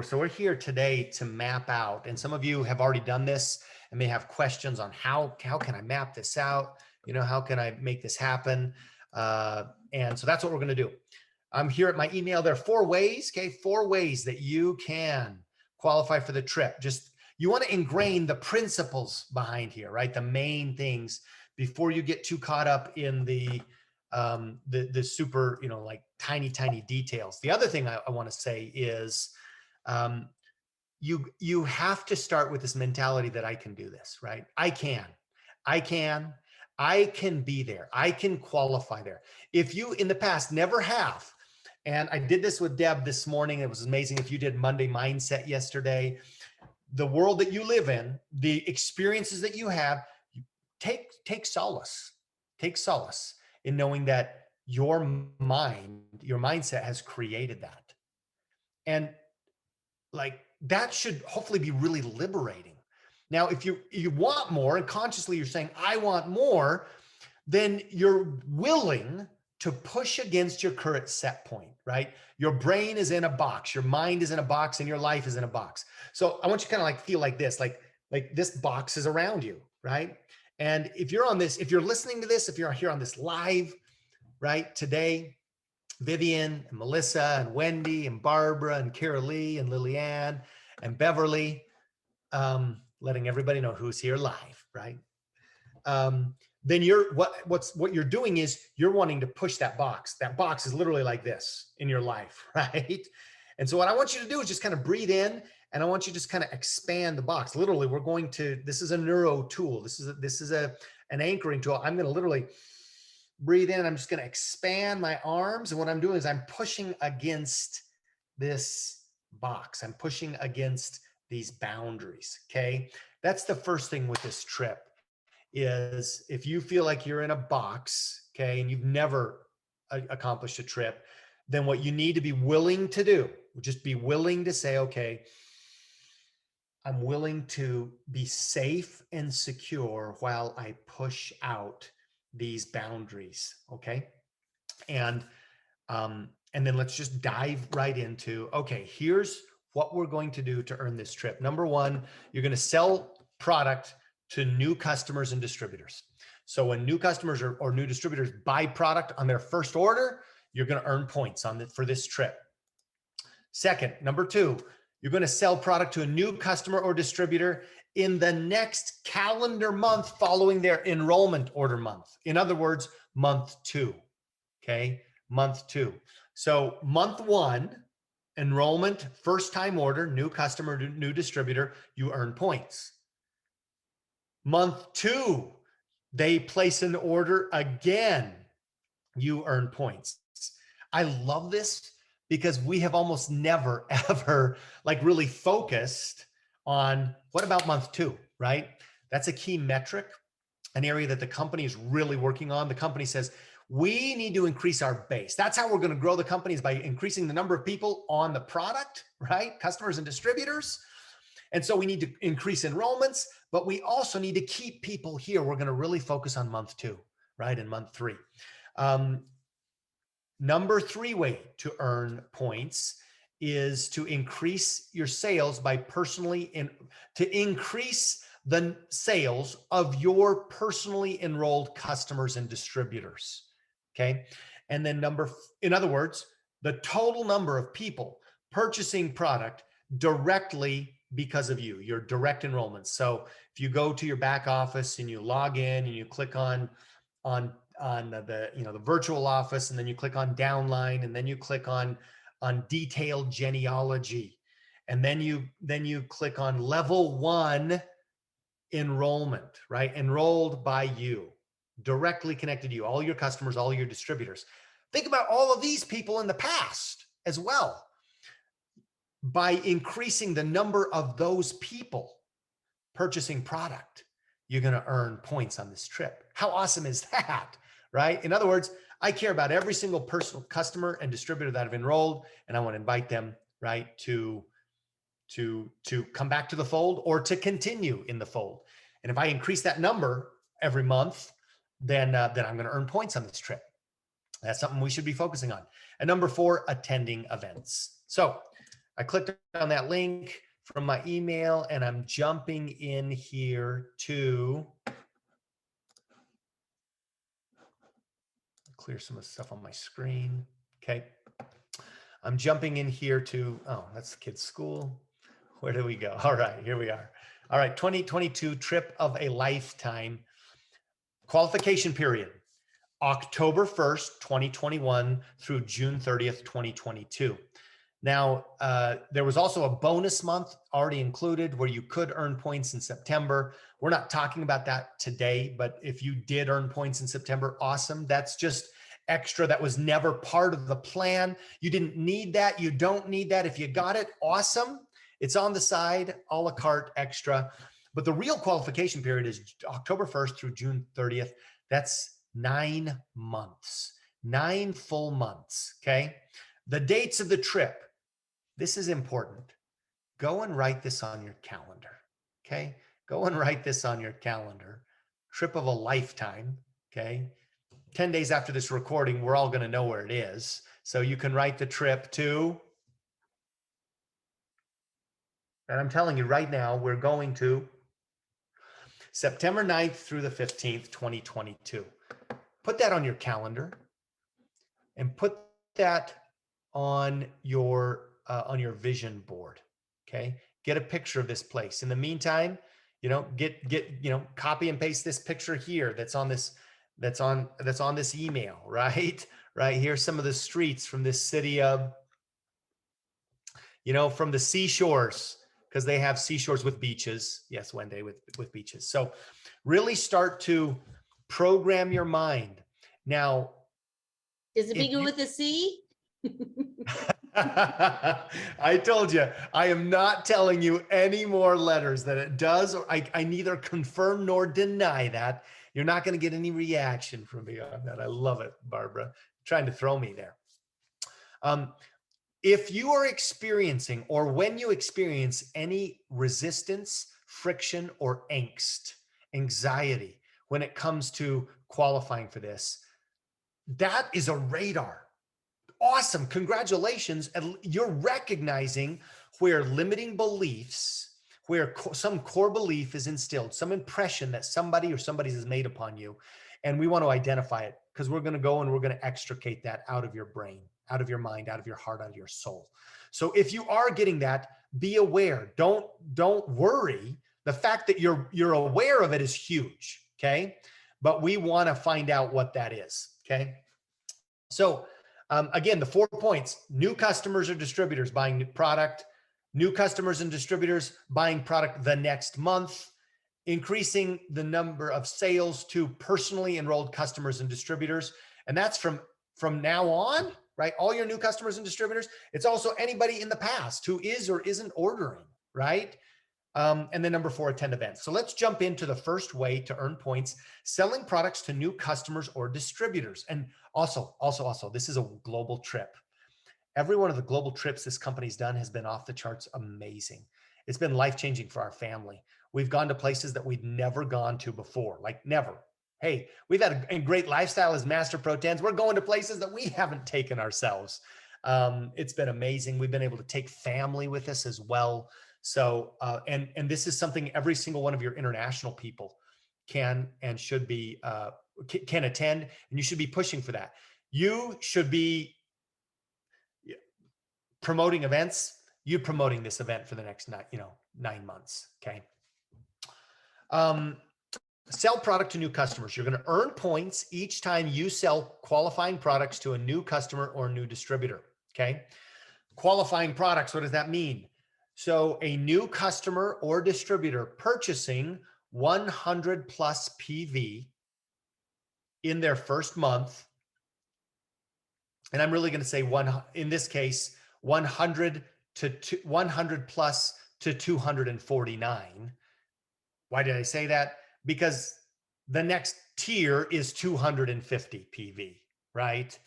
So we're here today to map out, and some of you have already done this and may have questions on how can I map this out? You know, how can I make this happen? And so that's what we're going to do. I'm here at my email. There are 4 ways, okay? 4 ways that you can qualify for the trip. Just you want to ingrain the principles behind here, right? The main things before you get too caught up in the super, you know, like tiny details. The other thing I want to say is um, you have to start with this mentality that I can do this, right? I can be there. I can qualify there. If you in the past never have, and I did this with Deb this morning, it was amazing. If you did Monday Mindset yesterday, the world that you live in, the experiences that you have, you take solace, in knowing that your mindset has created that. And like that should hopefully be really liberating. Now, if you want more and consciously you're saying, I want more, then you're willing to push against your current set point, right? Your brain is in a box, your mind is in a box, and your life is in a box. So I want you to kind of like feel like this, like this box is around you, right? And if you're on this, if you're listening to this, if you're here on this live, right, today, Vivian and Melissa and Wendy and Barbara and Kara Lee and Lillian and Beverly, letting everybody know who's here live, right? Then what you're doing is you're wanting to push that box. That box is literally like this in your life, right? And so what I want you to do is just kind of breathe in, and I want you to just kind of expand the box. Literally, we're going to, this is a neuro tool. This is an anchoring tool. I'm going to literally breathe in. I'm just going to expand my arms. And what I'm doing is I'm pushing against this box. I'm pushing against these boundaries. Okay. That's the first thing with this trip is if you feel like you're in a box, okay, and you've never accomplished a trip, then what you need to be willing to do, just be willing to say, okay, I'm willing to be safe and secure while I push out these boundaries. Okay. And then let's just dive right into, okay, here's what we're going to do to earn this trip. Number 1, you're going to sell product to new customers and distributors. So when new customers or new distributors buy product on their first order, you're going to earn points for this trip. Second, number 2, you're going to sell product to a new customer or distributor in the next calendar month following their enrollment order month. In other words, month 2. Okay, month 2. So month 1, enrollment, first time order, new customer, new distributor, you earn points. Month 2, they place an order again, you earn points. I love this because we have almost never, ever like really focused on what about month 2, right? That's a key metric, an area that the company is really working on. The company says, we need to increase our base. That's how we're going to grow the company, is by increasing the number of people on the product, right? Customers and distributors. And so we need to increase enrollments, but we also need to keep people here. We're going to really focus on month 2, right? And month 3. Number 3 way to earn points is to increase your sales by to increase the sales of your personally enrolled customers and distributors. Okay. And then in other words, the total number of people purchasing product directly because of you, your direct enrollments. So if you go to your back office and you log in and you click on the, you know, the virtual office, and then you click on downline, and then you click on detailed genealogy, and then you click on level 1 enrollment, right? Enrolled by you, directly connected to you, all your customers, all your distributors. Think about all of these people in the past as well. By increasing the number of those people purchasing product, you're going to earn points on this trip. How awesome is that, right? In other words, I care about every single personal customer and distributor that have enrolled, and I want to invite them, right, to come back to the fold or to continue in the fold. And if I increase that number every month, then I'm going to earn points on this trip. That's something we should be focusing on. And number 4, attending events. So I clicked on that link from my email and I'm jumping in here to clear some of the stuff on my screen. Okay. I'm jumping in here to, oh, that's the kids' school. Where do we go? All right, here we are. All right, 2022 trip of a lifetime. Qualification period, October 1st, 2021 through June 30th, 2022. Now, there was also a bonus month already included where you could earn points in September. We're not talking about that today, but if you did earn points in September, awesome. That's just extra. That was never part of the plan. You didn't need that. You don't need that. If you got it, awesome. It's on the side, a la carte extra. But the real qualification period is October 1st through June 30th. That's 9 months, 9 full months. Okay. The dates of the trip. This is important. Go and write this on your calendar. Okay. Go and write this on your calendar. Trip of a lifetime. Okay. 10 days after this recording, we're all going to know where it is. So you can write the trip to, and I'm telling you right now, we're going to September 9th through the 15th, 2022. Put that on your calendar and put that on your vision board. Okay. Get a picture of this place. In the meantime, copy and paste this picture here. That's on this email, right? Right. Here's some of the streets from this city of, from the seashores, because they have seashores with beaches. Yes, Wendy, with beaches. So really start to program your mind. Now, does it begin with a C? I told you, I am not telling you any more letters that it does, or I neither confirm nor deny that. You're not going to get any reaction from me on that. I love it, Barbara. Trying to throw me there. If you are experiencing, or when you experience any resistance, friction, or angst, anxiety, when it comes to qualifying for this, that is a radar. Awesome. Congratulations. And you're recognizing where limiting beliefs, where some core belief is instilled, some impression that somebody or somebody's has made upon you. And we want to identify it, because we're going to go and we're going to extricate that out of your brain, out of your mind, out of your heart, out of your soul. So if you are getting that, be aware. Don't worry. The fact that you're aware of it is huge. Okay. But we want to find out what that is. Okay. So again, the 4 points: new customers or distributors buying new product, new customers and distributors buying product the next month, increasing the number of sales to personally enrolled customers and distributors. And that's from now on, right? All your new customers and distributors. It's also anybody in the past who is or isn't ordering, right? And then number 4, attend events. So let's jump into the first way to earn points: selling products to new customers or distributors. And also, this is a global trip. Every one of the global trips this company's done has been off the charts amazing. It's been life-changing for our family. We've gone to places that we'd never gone to before, like never. Hey, we've had a great lifestyle as Master Pro 10s. We're going to places that we haven't taken ourselves. It's been amazing. We've been able to take family with us as well. So, and this is something every single one of your international people can and should be, can attend, and you should be pushing for that. You should be promoting events. You're promoting this event for the next 9 months. Okay. Sell product to new customers. You're going to earn points each time you sell qualifying products to a new customer or new distributor. Okay. Qualifying products. What does that mean? So a new customer or distributor purchasing 100 plus PV in their first month. And I'm really going to say in this case, 100 plus to 249. Why did I say that? Because the next tier is 250 PV, right?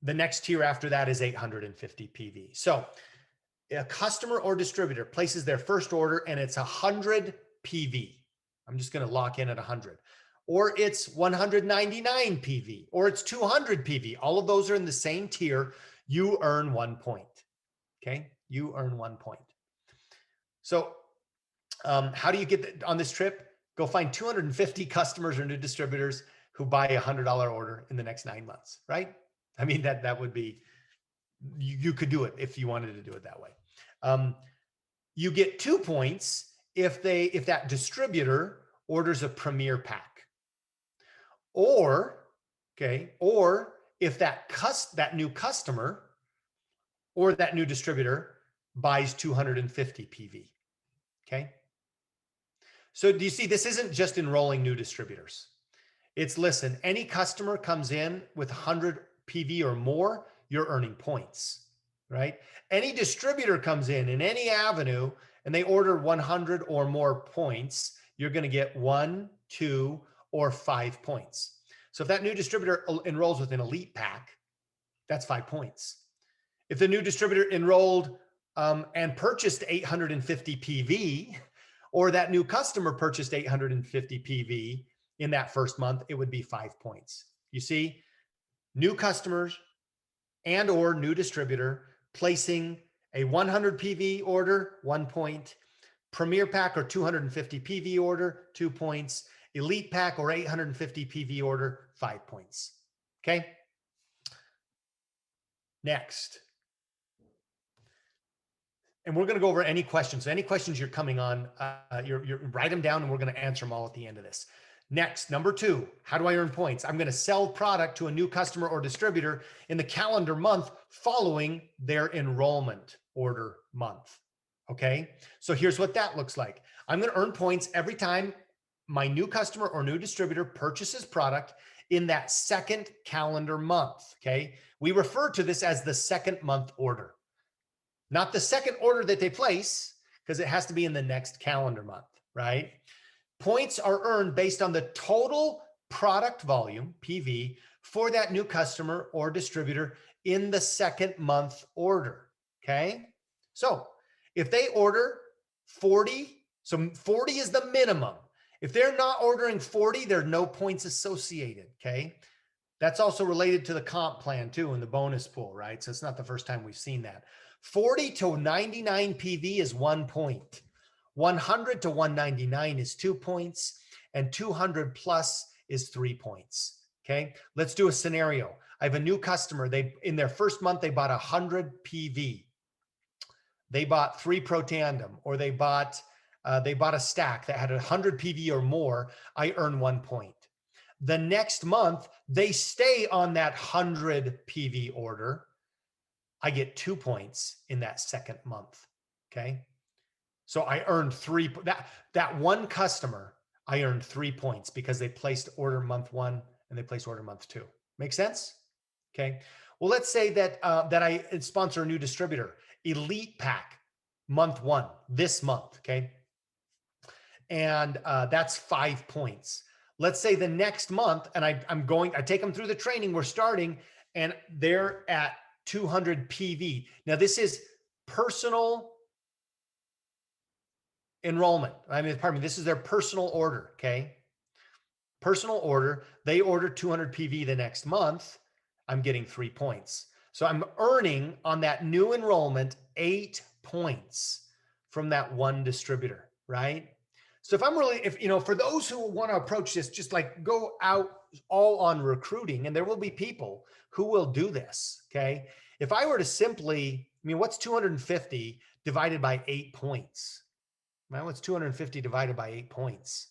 The next tier after that is 850 PV. So a customer or distributor places their first order and it's 100 PV. I'm just going to lock in at 100. Or it's 199 PV, or it's 200 PV. All of those are in the same tier. You earn 1 point. Okay. You earn 1 point. So how do you get on this trip? Go find 250 customers or new distributors who buy a $100 order in the next 9 months, right? I mean, that would be, you could do it if you wanted to do it that way. You get 2 points if that distributor orders a premier pack, or if that new customer or that new distributor buys 250 PV. Okay. So do you see, this isn't just enrolling new distributors. It's, listen, any customer comes in with 100 PV or more, you're earning points, right? Any distributor comes in any avenue and they order 100 or more points, you're going to get 1, 2, or 5 points. So if that new distributor enrolls with an elite pack, that's 5 points. If the new distributor enrolled and purchased 850 PV, or that new customer purchased 850 PV in that first month, it would be 5 points. You see, new customers and or new distributor placing a 100 PV order, 1 point, premier pack or 250 PV order, 2 points, elite pack or 850 PV order, 5 points. Okay. Next. And we're going to go over any questions. So any questions you're coming on, you're write them down and we're going to answer them all at the end of this. Next, number 2, how do I earn points? I'm going to sell product to a new customer or distributor in the calendar month following their enrollment order month. Okay. So here's what that looks like. I'm going to earn points every time my new customer or new distributor purchases product in that second calendar month. Okay. We refer to this as the second month order. Not the second order that they place, because it has to be in the next calendar month, right? Points are earned based on the total product volume, PV, for that new customer or distributor in the second month order, okay? So if they order 40, so 40 is the minimum. If they're not ordering 40, there are no points associated, okay? That's also related to the comp plan too, in the bonus pool, right? So it's not the first time we've seen that. 40 to 99 PV is 1 point. 100 to 199 is 2 points, and 200 plus is 3 points. Okay, let's do a scenario. I have a new customer. In their first month, they bought 100 PV. They bought 3 Pro Tandem, or they bought a stack that had 100 PV or more. I earn 1 point. The next month, they stay on that 100 PV order. I get 2 points in that second month. Okay. So I earned 3, that one customer, I earned 3 points because they placed order month 1 and they placed order month 2. Make sense? Okay. Well, let's say that I sponsor a new distributor, elite pack, month 1, this month. Okay. And that's 5 points. Let's say the next month, and I take them through the training, we're starting, and they're at 200 PV. Now this is personal enrollment. This is their personal order. Okay. Personal order. They order 200 PV the next month. I'm getting 3 points. So I'm earning on that new enrollment 8 points from that one distributor, right? So for those who want to approach this, just like go out all on recruiting, and there will be people who will do this. Okay. If I were to simply, what's 250 divided by 8 points? Well, what's 250 divided by 8 points?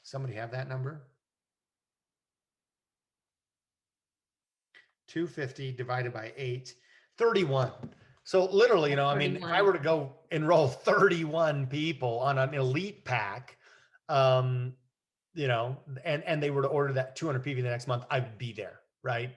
Somebody have that number? 250 divided by 8, 31. So literally, if I were to go enroll 31 people on an elite pack, and they were to order that 200 PV the next month, I'd be there, right?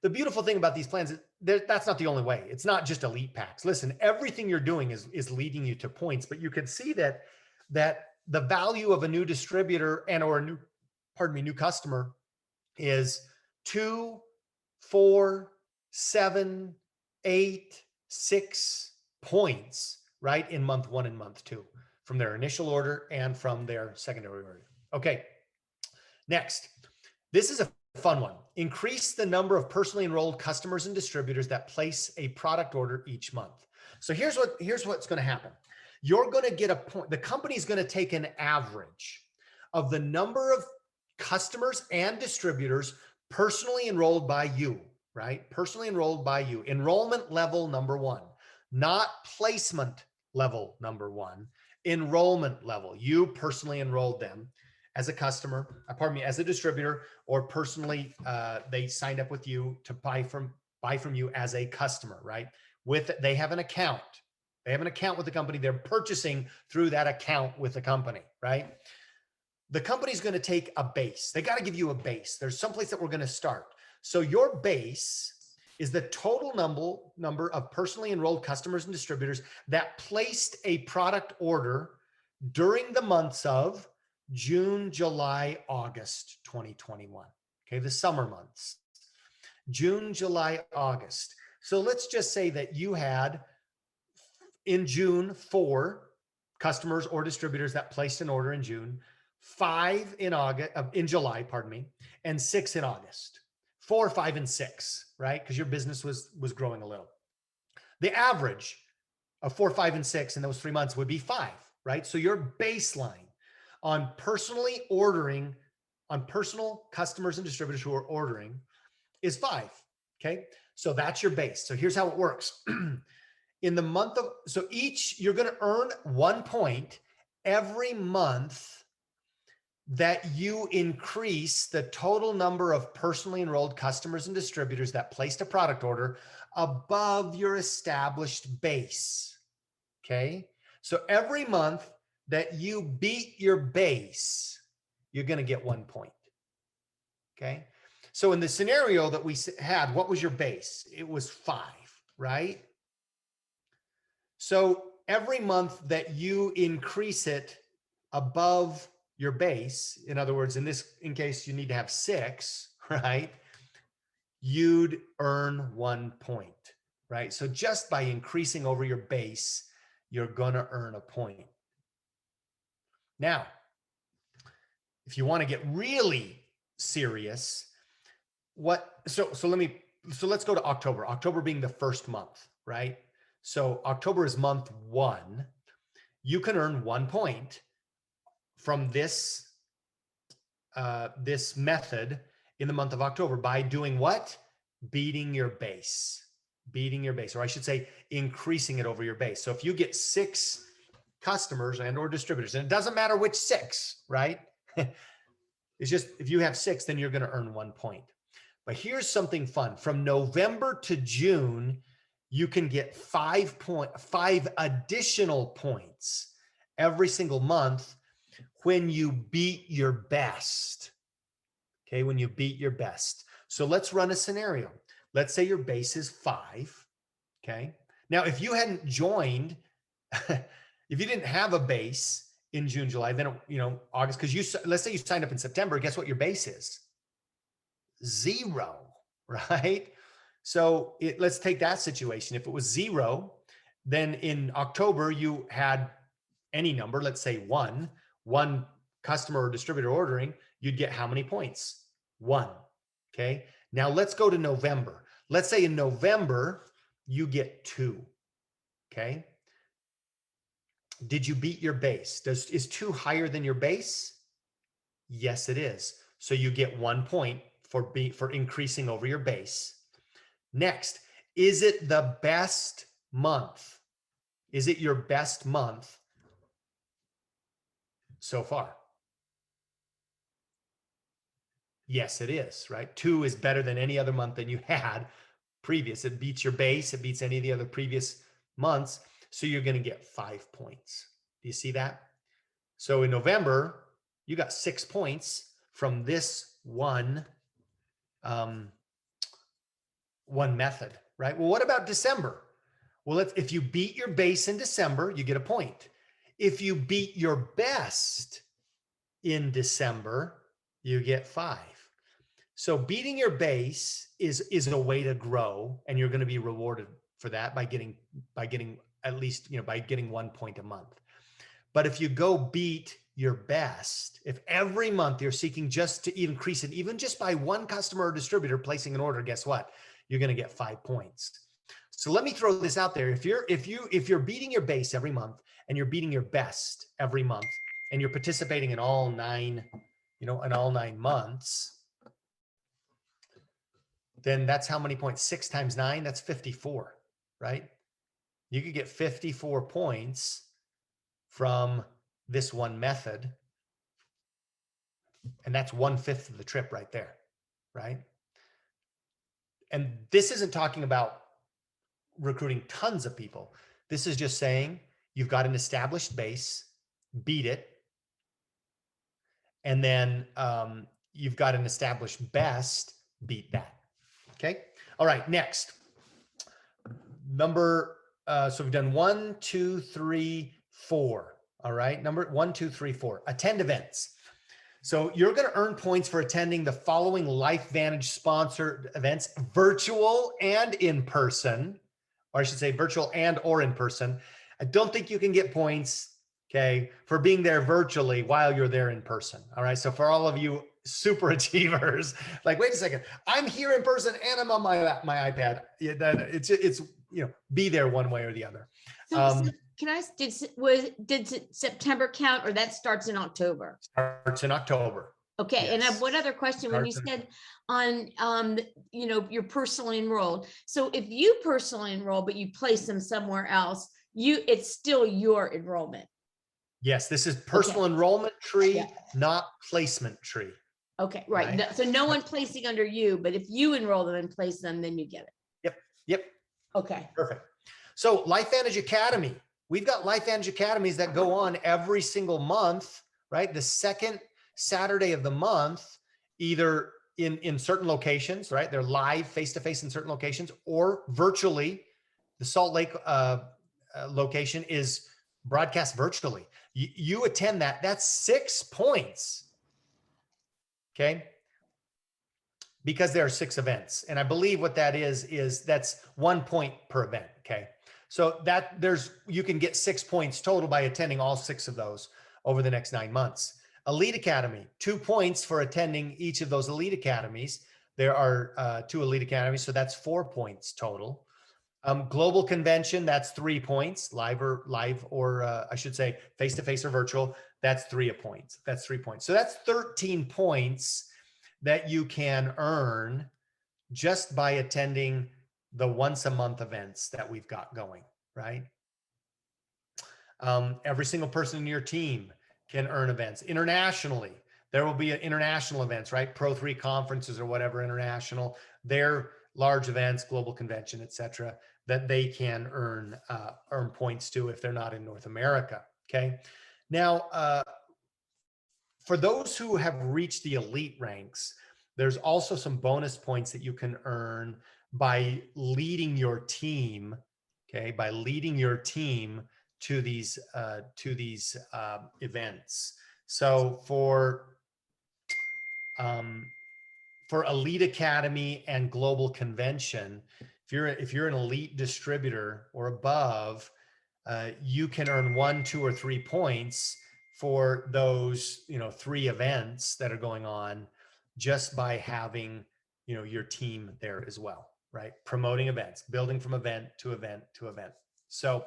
The beautiful thing about these plans is that's not the only way. It's not just elite packs. Listen, everything you're doing is leading you to points, but you can see that the value of a new distributor or new customer is 2, 4, 7, 8, 6 points, right? In month 1 and month 2 from their initial order and from their secondary order. Okay. Next, this is a fun one. Increase the number of personally enrolled customers and distributors that place a product order each month. So here's what's going to happen. You're going to get a point. The company's going to take an average of the number of customers and distributors personally enrolled by you, right? Personally enrolled by you. Enrollment level number one, not placement level number one, enrollment level. You personally enrolled them as a customer, as a distributor, or personally, they signed up with you to buy from you as a customer, right? They have an account. They have an account with the company. They're purchasing through that account with the company, right? The company's going to take a base. They got to give you a base. There's someplace that we're going to start. So your base is the total number of personally enrolled customers and distributors that placed a product order during the months of June, July, August 2021. Okay, the summer months. June, July, August. So let's just say that you had in June 4 customers or distributors that placed an order in June, 5 in July, and 6 in August. 4, 5, and 6, right? Because your business was growing a little. The average of 4, 5, and 6 in those 3 months would be 5, right? So your baseline on personal customers and distributors who are ordering is 5. Okay. So that's your base. So here's how it works. In the month of, you're going to earn 1 point every month that you increase the total number of personally enrolled customers and distributors that placed a product order above your established base. Okay. So every month that you beat your base, you're going to get 1 point. Okay. So in the scenario that we had, what was your base? It was 5, right? So every month that you increase it above your base, in other words, in case you need to have 6, right? You'd earn 1 point, right? So just by increasing over your base, you're going to earn a point. Now, if you want to get really serious, let's go to October. October being the first month, right? So October is month 1. You can earn 1 point from this method in the month of October by doing what? Beating your base, or I should say increasing it over your base. So if you get 6 customers and or distributors, and it doesn't matter which 6, right? It's just, if you have 6, then you're going to earn 1 point. But here's something fun. From November to June, you can get 5 additional points every single month when you beat your best. Okay, when you beat your best. So let's run a scenario. Let's say your base is 5. Okay. Now, if you hadn't joined, if you didn't have a base in June, July, then August, because let's say you signed up in September, guess what your base is? 0, right? So let's take that situation. If it was 0, then in October you had any number, let's say 1 customer or distributor ordering, you'd get how many points? 1. Okay. Now let's go to November. Let's say in November you get 2. Okay. Did you beat your base? Is 2 higher than your base? Yes, it is. So you get 1 point for increasing over your base. Next, is it the best month? Is it your best month so far? Yes, it is, right? 2 is better than any other month than you had previous. It beats your base. It beats any of the other previous months. So you're going to get 5 points. Do you see that? So in November, you got 6 points from this one method, right? Well, what about December? Well, if you beat your base in December, you get a point. If you beat your best in December, you get 5. So beating your base is a way to grow, and you're going to be rewarded for that by getting at least, by getting 1 point a month. But if you go beat your best, if every month you're seeking just to increase it, even just by one customer or distributor placing an order, guess what? You're going to get 5 points. So let me throw this out there. If you're beating your base every month and you're beating your best every month and you're participating in all 9, in all 9 months, then that's how many points? 6 times 9, that's 54, right? You could get 54 points from this one method. And that's 1/5 of the trip right there, right? And this isn't talking about recruiting tons of people. This is just saying you've got an established base, beat it. And then you've got an established best, beat that. Okay. All right. Next. So we've done 1, 2, 3, 4. All right. Number 1, 2, 3, 4. Attend events. So you're going to earn points for attending the following LifeVantage sponsored events, virtual and in person, or I should say virtual and or in person. I don't think you can get points, okay, for being there virtually while you're there in person. All right. So for all of you super achievers, like, wait a second, I'm here in person and I'm on my iPad. Yeah, it's be there one way or the other. So can I, did September count, or that starts in October? Starts in October. Okay. Yes. And one other question, when you said on, you're personally enrolled. So if you personally enroll, but you place them somewhere else, it's still your enrollment. Yes. This is personal enrollment tree, Yeah. not placement tree. Okay. Right. So no one placing under you, but if you enroll them and place them, then you get it. Yep. Okay. Perfect. So LifeVantage Academy, we've got LifeVantage Academies that go on every single month, right? The second Saturday of the month, either in certain locations, right? They're live face-to-face in certain locations, or virtually. The Salt Lake location is broadcast virtually. You attend that, that's 6 points. Okay. Because there are 6 events. And I believe what that is that's 1 point per event. Okay. So you can get 6 points total by attending all 6 of those over the next 9 months. Elite Academy, 2 points for attending each of those Elite Academies. There are 2 Elite Academies, so that's 4 points total. Global Convention, that's 3 points, live or I should say face-to-face or virtual. That's 3 points. That's 3 points. So that's 13 points that you can earn just by attending the once a month events that we've got going, right? Every single person in your team can earn events internationally. There will be international events, right? Pro 3 conferences or whatever international. They're large events, global convention, etc., that they can earn points to if they're not in North America. Okay. Now, for those who have reached the elite ranks, there's also some bonus points that you can earn by leading your team. Okay, by leading your team to these events. So for Elite Academy and Global Convention, if you're an elite distributor or above, you can earn 1, 2, or 3 points for those 3 events that are going on just by having your team there as well, right? Promoting events, building from event to event to event. So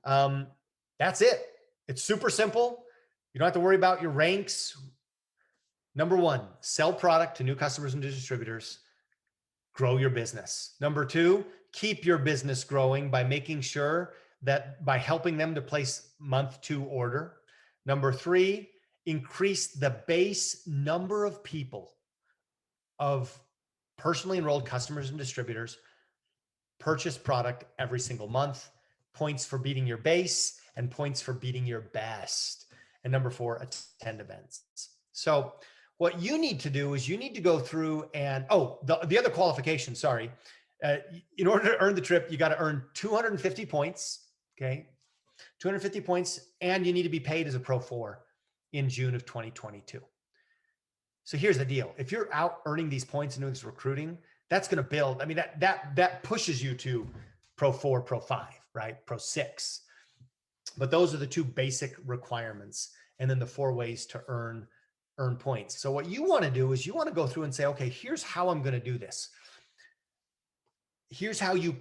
that's it. It's super simple. You don't have to worry about your ranks. Number 1, sell product to new customers and distributors. Grow your business. Number 2, keep your business growing by making sure that by helping them to place month 2 order. Number 3, increase the base number of people of personally enrolled customers and distributors purchase product every single month. Points for beating your base and points for beating your best. And number 4, attend events. So what you need to do is you need to go through and, the other qualification, sorry. In order to earn the trip, you got to earn 250 points. Okay. 250 points, and you need to be paid as a Pro 4 in June of 2022. So here's the deal. If you're out earning these points and doing this recruiting, that's going to build. I mean, that pushes you to Pro 4, Pro 5, right? Pro 6. But those are the two basic requirements. And then the 4 ways to earn points. So what you want to do is you want to go through and say, okay, here's how I'm going to do this. Here's how you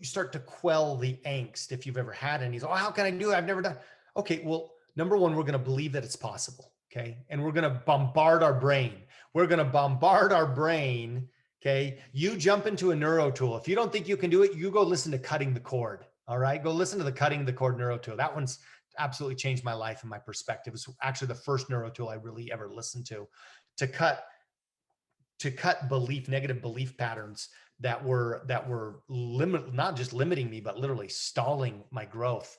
start to quell the angst if you've ever had any. Oh, how can I do it? I've never done. Okay, well, number one, we're going to believe that it's possible. Okay. And we're going to bombard our brain. We're going to bombard our brain. Okay. You jump into a neuro tool. If you don't think you can do it, you go listen to Cutting the Cord. All right. Go listen to the Cutting the Cord neuro tool. That one's absolutely changed my life and my perspective. It's actually the first neuro tool I really ever listened to cut negative belief patterns that were not just limiting me, but literally stalling my growth.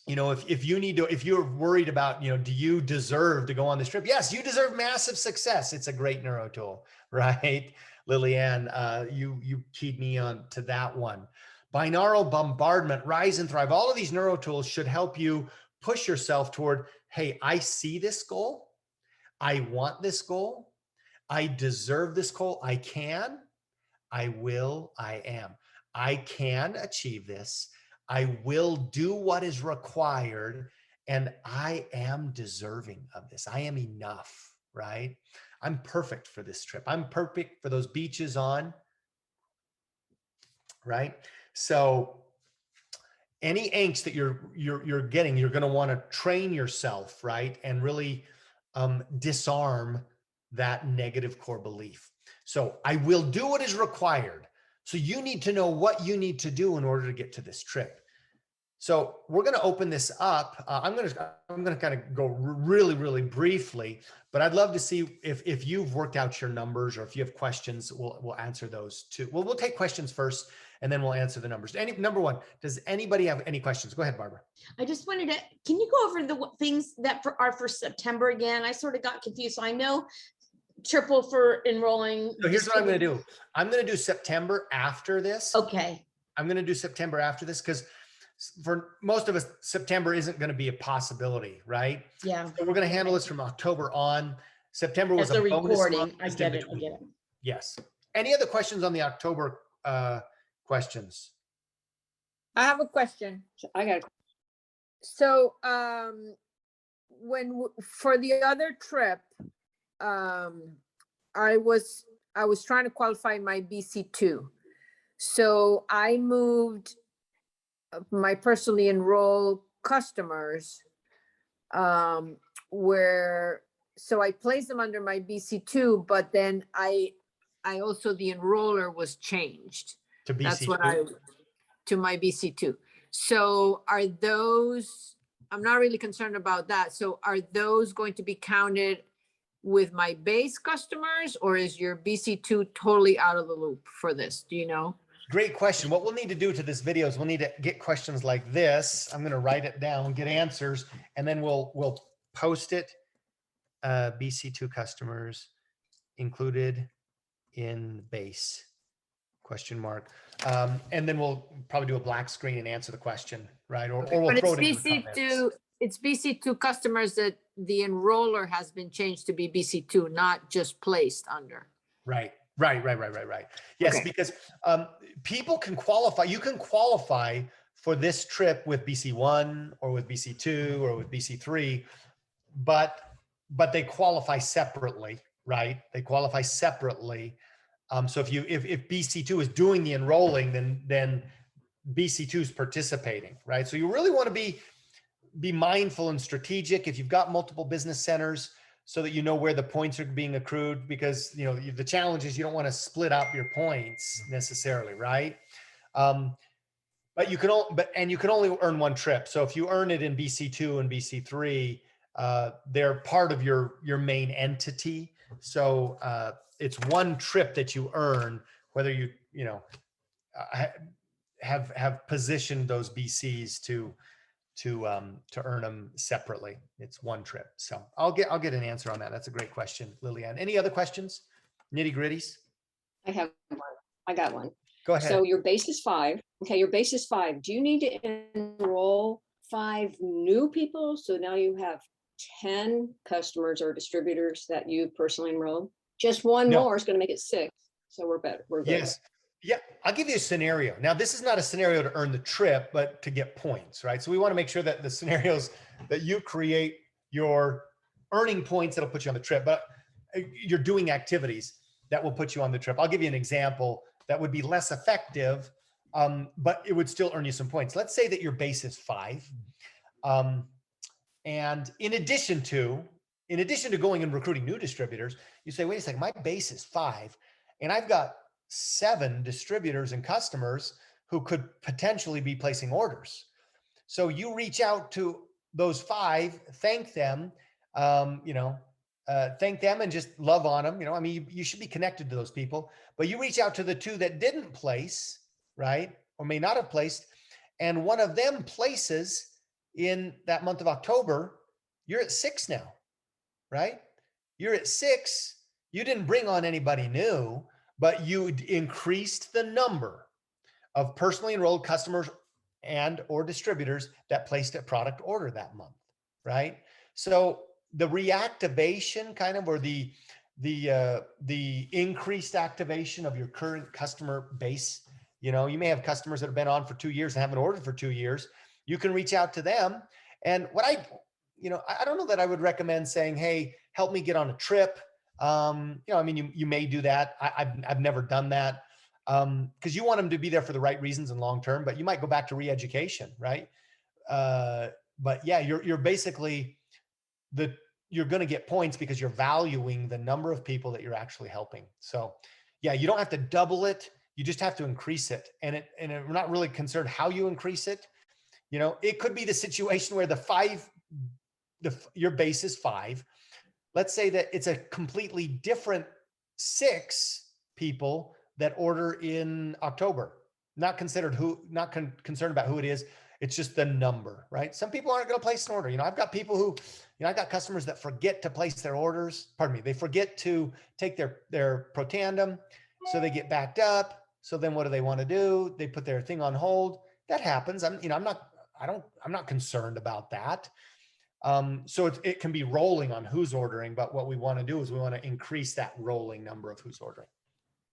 If you're worried about, do you deserve to go on this trip? Yes, you deserve massive success. It's a great neuro tool, right? Lillian, you keyed me on to that one. Binaural bombardment, rise and thrive. All of these neuro tools should help you push yourself toward, hey, I see this goal. I want this goal. I deserve this goal. I can, I will, I am. I can achieve this. I will do what is required. And I am deserving of this. I am enough, right? I'm perfect for this trip. I'm perfect for those beaches right? So any angst that you're getting, you're going to want to train yourself, right? And really disarm that negative core belief. So I will do what is required. So you need to know what you need to do in order to get to this trip. So we're going to open this up. I'm going to kind of go really, really briefly, but I'd love to see if you've worked out your numbers, or if you have questions, we'll answer those too. Well, we'll take questions first, and then we'll answer the numbers. Number one, does anybody have any questions? Go ahead, Barbara. I just wanted to, can you go over the things that are for September again? I sort of got confused. So I know triple for enrolling. So here's what I'm going to do. I'm going to do September after this. Okay. I'm going to do September after this because for most of us, September isn't going to be a possibility, right? Yeah. So we're going to handle this from October on. September was a bonus recording. month. I get it. Yes. Any other questions on the October questions? I have a question. I got. So for the other trip, I was trying to qualify my BC2. So I moved my personally enrolled customers so I placed them under my BC2, but then I also, the enroller was changed to BC2? That's to my BC2. So are those, I'm not really concerned about that. So are those going to be counted with my base customers, or is your BC2 totally out of the loop for this? Do you know? Great question. What we'll need to do to this video is we'll need to get questions like this. I'm going to write it down, get answers, and then we'll post it. BC2 customers included in base ? And then we'll probably do a black screen and answer the question, right? Or we'll But throw it's it in the comments. it's BC2 customers that the enroller has been changed to be BC2, not just placed under. Right. Yes, Okay. because people can qualify. You can qualify for this trip with BC1 or with BC2 or with BC3, but they qualify separately, right? They qualify separately. So if BC2 is doing the enrolling, then BC2 is participating, right? So you really want to be mindful and strategic if you've got multiple business centers, so that you know where the points are being accrued, because the challenge is you don't want to split up your points necessarily, right? But you can only earn one trip. So if you earn it in BC2 and BC3, they're part of your main entity. So it's one trip that you earn, whether you have positioned those BCs to earn them separately. It's one trip. So I'll get an answer on that. That's a great question, Lillian. Any other questions? Nitty gritties? I have one. I got one. Go ahead. So your base is 5. Okay, your base is 5. Do you need to enroll 5 new people? So now you have 10 customers or distributors that you personally enrolled. Just one more is going to make it 6. So we're better. We're good. Yeah, I'll give you a scenario. Now, this is not a scenario to earn the trip, but to get points, right? So we want to make sure that the scenarios that you create, you're earning points that'll put you on the trip, but you're doing activities that will put you on the trip. I'll give you an example that would be less effective, but it would still earn you some points. Let's say that your base is 5. And in addition to going and recruiting new distributors, you say, wait a second, my base is 5 and I've got 7 distributors and customers who could potentially be placing orders. So you reach out to those 5, thank them, thank them and just love on them. I mean, you should be connected to those people, but you reach out to the 2 that didn't place, right? Or may not have placed, and one of them places in that month of October, you're at 6 now, right? You're at 6. You didn't bring on anybody new, but you increased the number of personally enrolled customers and or distributors that placed a product order that month, right? So the reactivation kind of, or the increased activation of your current customer base, you may have customers that have been on for 2 years and haven't ordered for 2 years. You can reach out to them. And what I don't know that I would recommend saying, hey, help me get on a trip. I mean, you may do that. I've never done that, because you want them to be there for the right reasons and long-term, but you might go back to re-education, right? But yeah, you're basically you're going to get points because you're valuing the number of people that you're actually helping. So yeah, you don't have to double it. You just have to increase it. And we're not really concerned how you increase it. It could be the situation where your base is 5. Let's say that it's a completely different 6 people that order in October. Not concerned about who it is. It's just the number, right? Some people aren't going to place an order. I've got people who, I've got customers that forget to place their orders. Pardon me. They forget to take their Protandim. So they get backed up. So then what do they want to do? They put their thing on hold. That happens. I'm not concerned about that. So it can be rolling on who's ordering, but what we want to do is we want to increase that rolling number of who's ordering.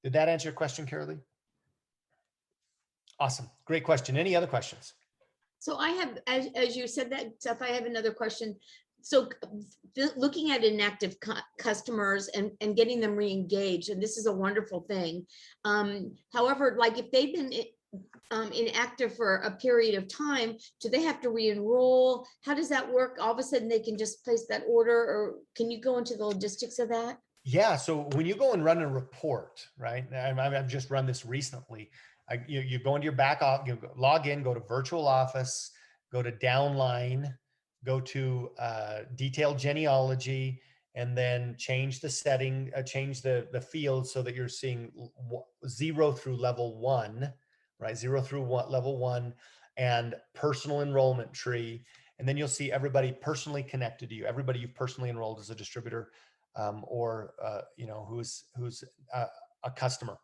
Did that answer your question, Carolee? Awesome. Great question. Any other questions? So I have, as you said that stuff, I have another question. So looking at inactive customers and getting them re-engaged, and this is a wonderful thing. However, like if they've been inactive for a period of time, do they have to re-enroll? How does that work? All of a sudden they can just place that order, or can you go into the logistics of that? Yeah. So when you go and run a report, right? I've just run this recently. You go into your back office, you log in, go to virtual office, go to downline, go to detailed genealogy, and then change the setting, change the field so that you're seeing 0 through level 1, right? 0 through level 1, and personal enrollment tree. And then you'll see everybody personally connected to you, everybody you've personally enrolled as a distributor, or who's a customer.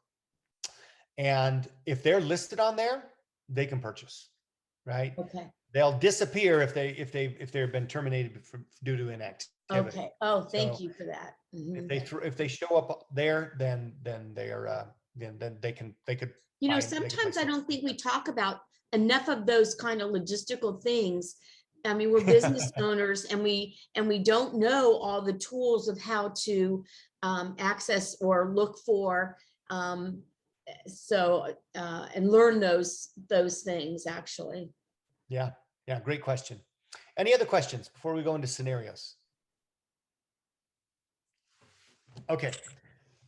And if they're listed on there, they can purchase, right? Okay. They'll disappear if they've been terminated due to inactivity. Okay. Oh, thank you for that. Mm-hmm. If they show up there, then they are then they could. Sometimes I don't think we talk about enough of those kind of logistical things. I mean, we're business owners, and we don't know all the tools of how to access or look for. And learn those things actually. Yeah. Great question. Any other questions before we go into scenarios? Okay.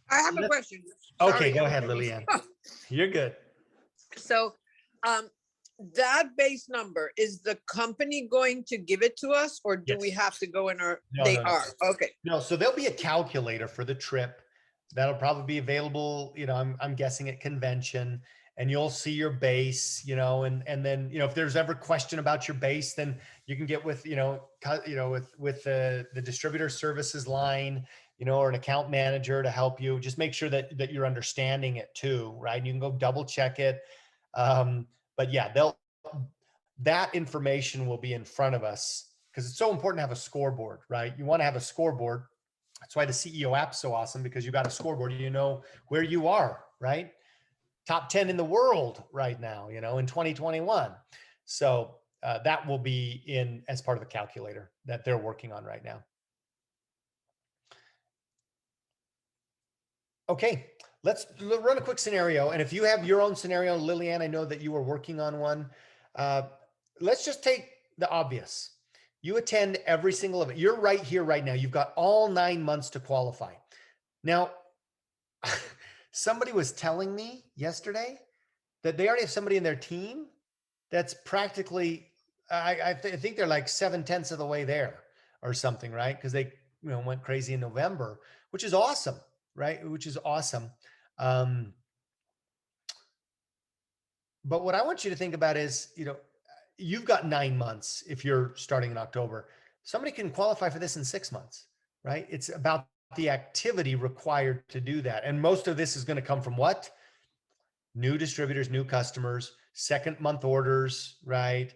I have a question. Okay, Sorry. go ahead, Lillian. You're good. So, that base number, is the company going to give it to us, or do we Yes. have to go in our, No, they no, no. are, okay. No, so there'll be a calculator for the trip that'll probably be available, I'm guessing at convention, and you'll see your base, and then, if there's ever question about your base, then you can get with, with the distributor services line, or an account manager to help you. Just make sure that you're understanding it too, right? And you can go double check it. But yeah, that information will be in front of us, because it's so important to have a scoreboard, right? You want to have a scoreboard. That's why the CEO app's so awesome, because you got a scoreboard, you know where you are, right? top 10 in the world right now, you know, in 2021. So that will be in as part of the calculator that they're working on right now. Okay, let's run a quick scenario. And if you have your own scenario, Lillian, I know that you were working on one. Let's just take the obvious. You attend every single event. You're right here, right now. You've got all 9 months to qualify. Now, somebody was telling me yesterday that they already have somebody in their team that's practically, I think they're like 7/10 of the way there or something, right? Because they went crazy in November, which is awesome, right? Which is awesome. But what I want you to think about is, you've got 9 months if you're starting in October. Somebody can qualify for this in 6 months, right? It's about the activity required to do that. And most of this is going to come from what? New distributors, new customers, second month orders, right?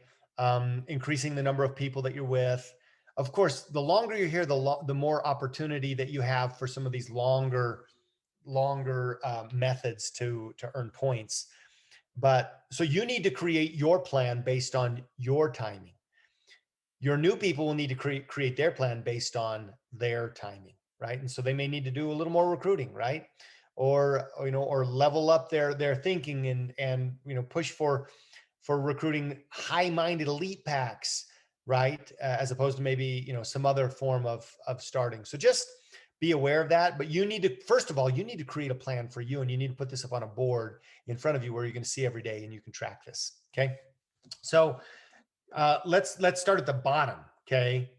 Increasing the number of people that you're with. Of course, the longer you're here, the more opportunity that you have for some of these longer methods to earn points. But so you need to create your plan based on your timing. Your new people will need to create their plan based on their timing, right? And so they may need to do a little more recruiting, right? Or level up their thinking and push for recruiting high-minded elite packs, right? As opposed to maybe some other form of starting. So just be aware of that. But you need to, first of all, you need to create a plan for you, and you need to put this up on a board in front of you where you're going to see every day and you can track this. Okay. So let's start at the bottom. Okay.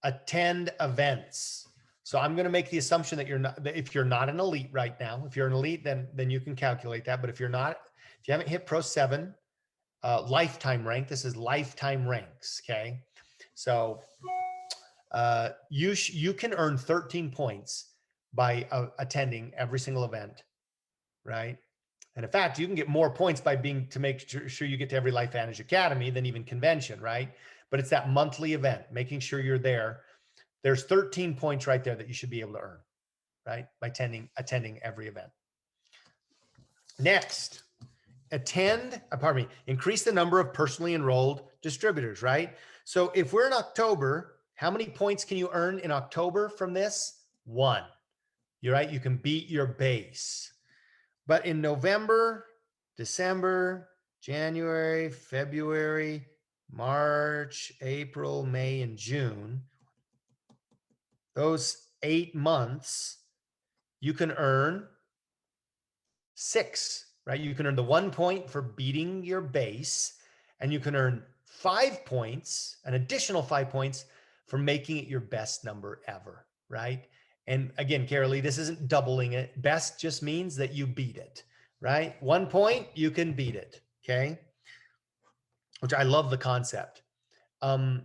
Attend events. So I'm going to make the assumption that if you're not an elite right now, if you're an elite, then you can calculate that. But if you're not, if you haven't hit Pro 7 lifetime rank, this is lifetime ranks. Okay. So you can earn 13 points by attending every single event, right? And in fact, you can get more points by make sure you get to every LifeVantage Academy than even convention, right? But it's that monthly event, making sure you're there. There's 13 points right there that you should be able to earn, right? By attending every event. Next, increase the number of personally enrolled distributors, right? So if we're in October, how many points can you earn in October from this? 1. You're right. You can beat your base. But in November, December, January, February, March, April, May, and June, those 8 months, you can earn 6, right? You can earn the 1 point for beating your base, and you can earn 5 points, an additional 5 points for making it your best number ever, right? And again, Carolee, this isn't doubling it. Best just means that you beat it, right? 1 point, you can beat it, okay? Which I love the concept. And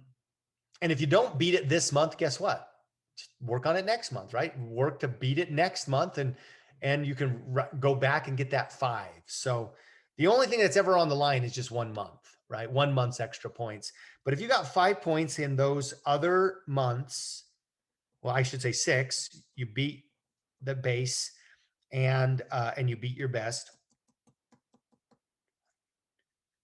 if you don't beat it this month, guess what? Just work on it next month, right? Work to beat it next month, and you can go back and get that 5. So the only thing that's ever on the line is just 1 month, right? 1 month's extra points. But if you got 5 points in those other months, well, I should say 6, you beat the base and you beat your best.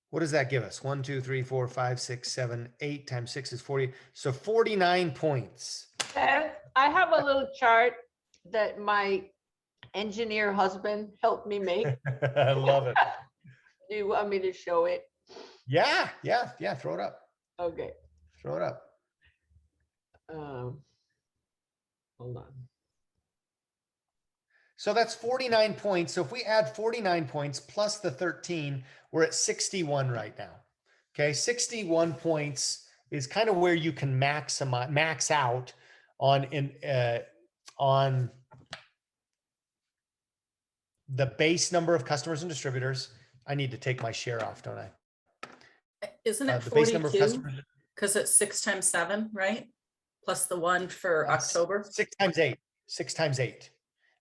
What does that give us? 1, 2, 3, 4, 5, 6, 7, 8 times 6 is 40. So 49 points. And I have a little chart that my engineer husband helped me make. I love it. Do you want me to show it? Yeah. Throw it up. Okay. Throw it up. Hold on. So that's 49 points. So if we add 49 points plus the 13, we're at 61 right now. Okay, 61 points is kind of where you can max out on the base number of customers and distributors. I need to take my share off, don't I? Isn't it The base number of 42? customers. Because it's 6 times 7, right? Plus the 1 for October. 6 times 8. 6 times 8.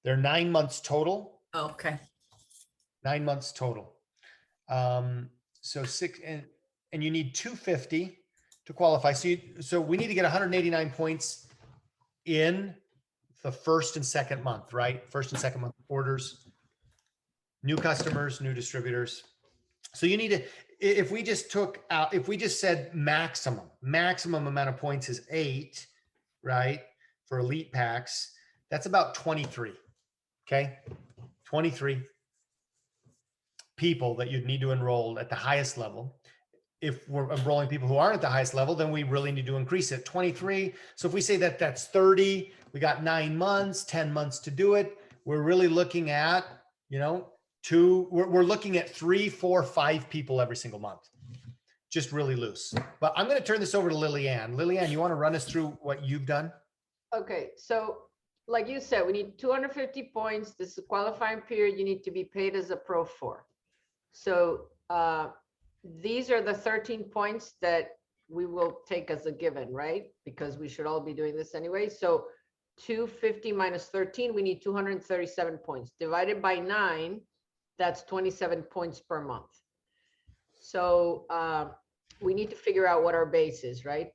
There are 9 months total. Oh, okay. 9 months total. So 6 and you need 250 to qualify. So we need to get 189 points in the first and second month, right? First and second month orders. new customers, new distributors. So you need to, if we just took out, if we just said maximum amount of points is 8, right? For elite packs, that's about 23. Okay. 23 people that you'd need to enroll at the highest level. If we're enrolling people who aren't at the highest level, then we really need to increase it. 23. So if we say that that's 30, we got 9 months, 10 months to do it. We're really looking at, we're looking at 3, 4, 5 people every single month. Just really loose. But I'm going to turn this over to Lillian. Lillian, you want to run us through what you've done? Okay, so like you said, we need 250 points. This is a qualifying period you need to be paid as a pro for. So these are the 13 points that we will take as a given, right? Because we should all be doing this anyway. So 250 minus 13, we need 237 points. Divided by 9, that's 27 points per month. So we need to figure out what our base is, right?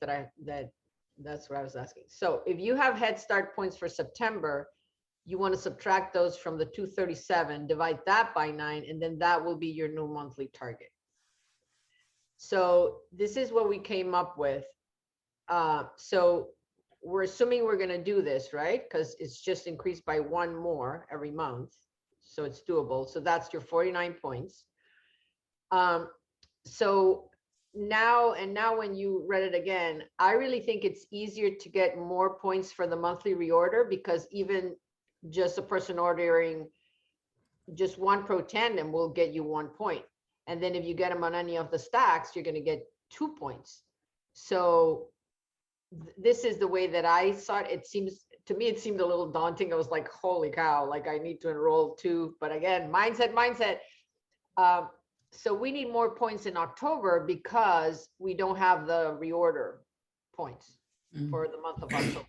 That's what I was asking. So if you have Head Start points for September, you want to subtract those from the 237, divide that by 9, and then that will be your new monthly target. So this is what we came up with. So we're assuming we're going to do this, right? Because it's just increased by 1 more every month. So it's doable. So that's your 49 points. So now when you read it again, I really think it's easier to get more points for the monthly reorder, because even just a person ordering just 1 Pro Tandem will get you 1 point. And then if you get them on any of the stacks, you're going to get 2 points. So this is the way that I saw it. It seems to me, it seemed a little daunting. I was like, holy cow, like I need to enroll 2. But again, mindset. So we need more points in October because we don't have the reorder points for the month of October.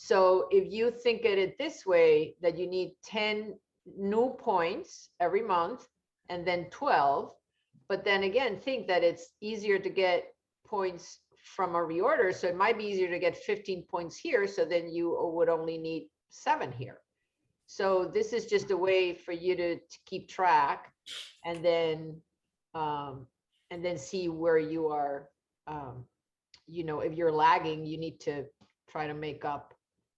So if you think of it this way, that you need 10 new points every month and then 12, but then again, think that it's easier to get points from a reorder. So it might be easier to get 15 points here. So then you would only need 7 here. So this is just a way for you to keep track, and then see where you are. If you're lagging, you need to try to make up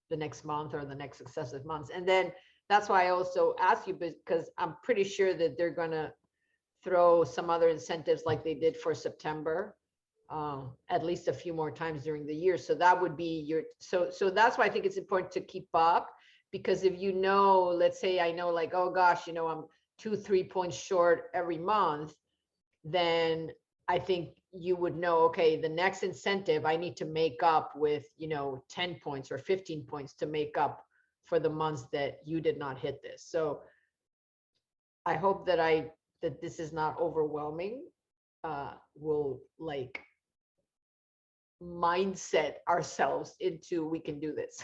the next month or the next successive months. And then that's why I also asked you, because I'm pretty sure that they're going to throw some other incentives like they did for September, at least a few more times during the year. So that would be your, so that's why I think it's important to keep up, because if let's say I know like, oh gosh, I'm 2-3 points short every month, then I think you would know, okay, the next incentive I need to make up with, 10 points or 15 points to make up for the months that you did not hit this. So I hope that this is not overwhelming. We'll like mindset ourselves into, we can do this.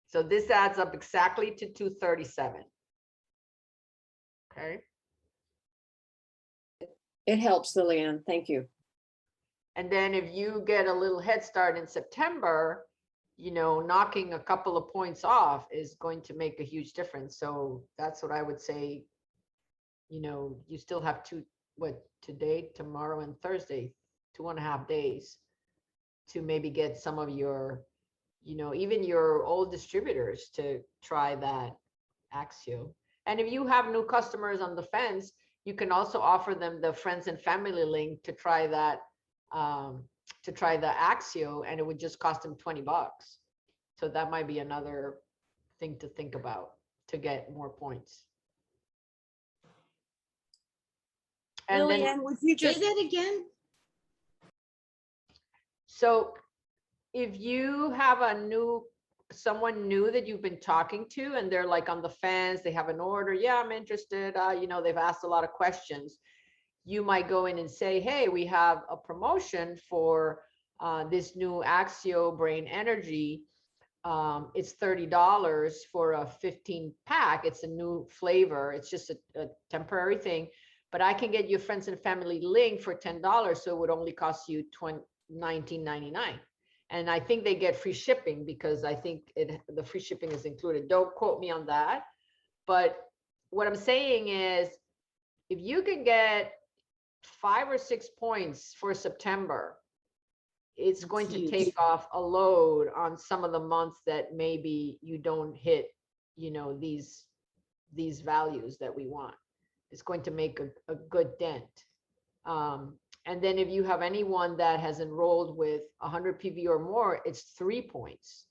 So this adds up exactly to 237. Okay. It helps, Lillian. Thank you. And then if you get a little head start in September, knocking a couple of points off is going to make a huge difference. So that's what I would say. You still have today, tomorrow, and Thursday, 2.5 days to maybe get some of your, even your old distributors to try that Axio. And if you have new customers on the fence, you can also offer them the friends and family link to try that, to try the Axio, and it would just cost them $20. So that might be another thing to think about to get more points. And Lillian, would you Say just, that again? so if you have someone new that you've been talking to and they're like on the fence, they have an order, yeah, I'm interested, they've asked a lot of questions, you might go in and say, hey, we have a promotion for this new Axio Brain Energy. It's $30 for a 15 pack. It's a new flavor. It's just a temporary thing, but I can get you a friends and family link for $10. So it would only cost you $19.99. And I think they get free shipping because I think the free shipping is included. Don't quote me on that. But what I'm saying is, if you can get 5 or 6 points for September, it's That's going to huge. take off a load on some of the months that maybe you don't hit, these values that we want. It's going to make a good dent. And then if you have anyone that has enrolled with 100 PV or more, it's 3 points.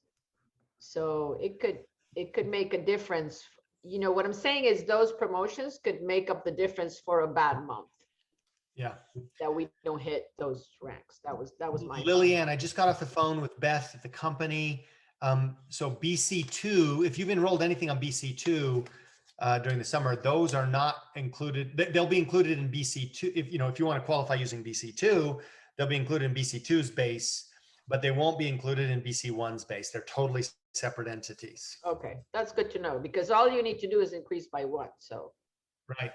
So it could make a difference. What I'm saying is those promotions could make up the difference for a bad month Yeah. that we don't hit those ranks. That was my Lillian, I just got off the phone with Beth at the company. So BC2, if you've enrolled anything on BC2 during the summer, those are not included. They'll be included in BC2. If you want to qualify using BC2, they'll be included in BC2's base, but they won't be included in BC1's base. They're totally separate entities. Okay, that's good to know, because all you need to do is increase by 1. So Right.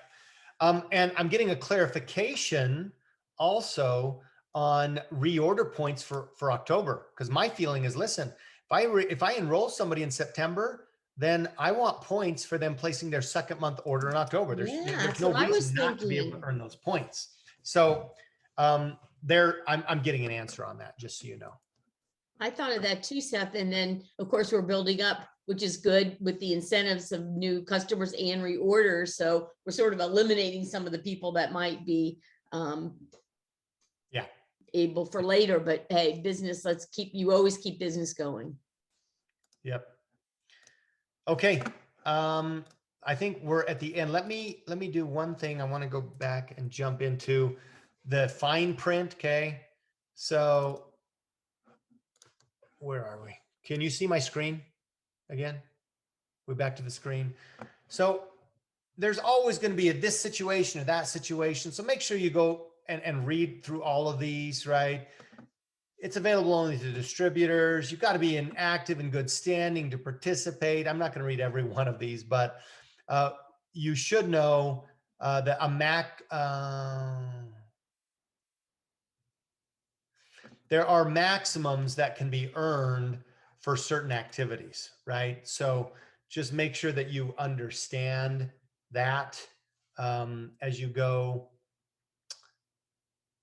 And I'm getting a clarification also on reorder points for October, because my feeling is, listen, if I enroll somebody in September, then I want points for them placing their second month order in October. There's That's no what I was reason not to be able to thinking. earn those points. So I'm getting an answer on that, just so you know. I thought of that too, Seth. And then, of course, we're building up, which is good with the incentives of new customers and reorders. So we're sort of eliminating some of the people that might be Yeah. able for later. But hey, business, you always keep business going. Yep. Okay. I think we're at the end. Let me do one thing. I want to go back and jump into the fine print. Okay. So where are we? Can you see my screen again? We're back to the screen. So there's always going to be this situation or that situation. So make sure you go and read through all of these, right? It's available only to distributors. You've got to be in active and good standing to participate. I'm not going to read every one of these, but you should know that a MAC, there are maximums that can be earned for certain activities, right? So just make sure that you understand that as you go.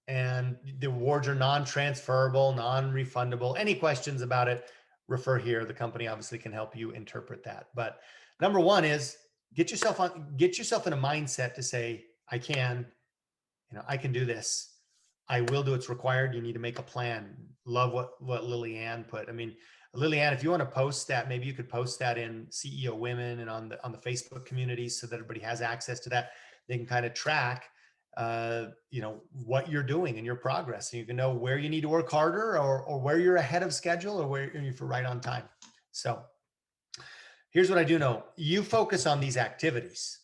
And the awards are non-transferable, non-refundable. Any questions about it, refer here. The company obviously can help you interpret that. But number one is get yourself in a mindset to say, I can do this. I will do what's required. You need to make a plan. Love what Lillian put. I mean, Lillian, if you want to post that, maybe you could post that in CEO Women and on the Facebook communities so that everybody has access to that. They can kind of track what you're doing and your progress. And you can know where you need to work harder or where you're ahead of schedule or where you're right on time. So here's what I do know. You focus on these activities.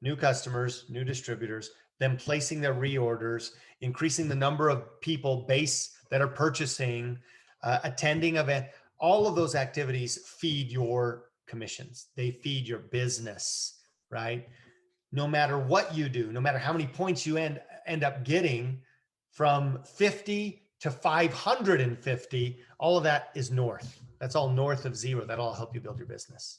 New customers, new distributors, them placing their reorders, increasing the number of people base that are purchasing, attending event. All of those activities feed your commissions. They feed your business, right? No matter what you do, no matter how many points you end up getting, from 50 to 550, all of that is north. That's all north of zero. That'll all help you build your business.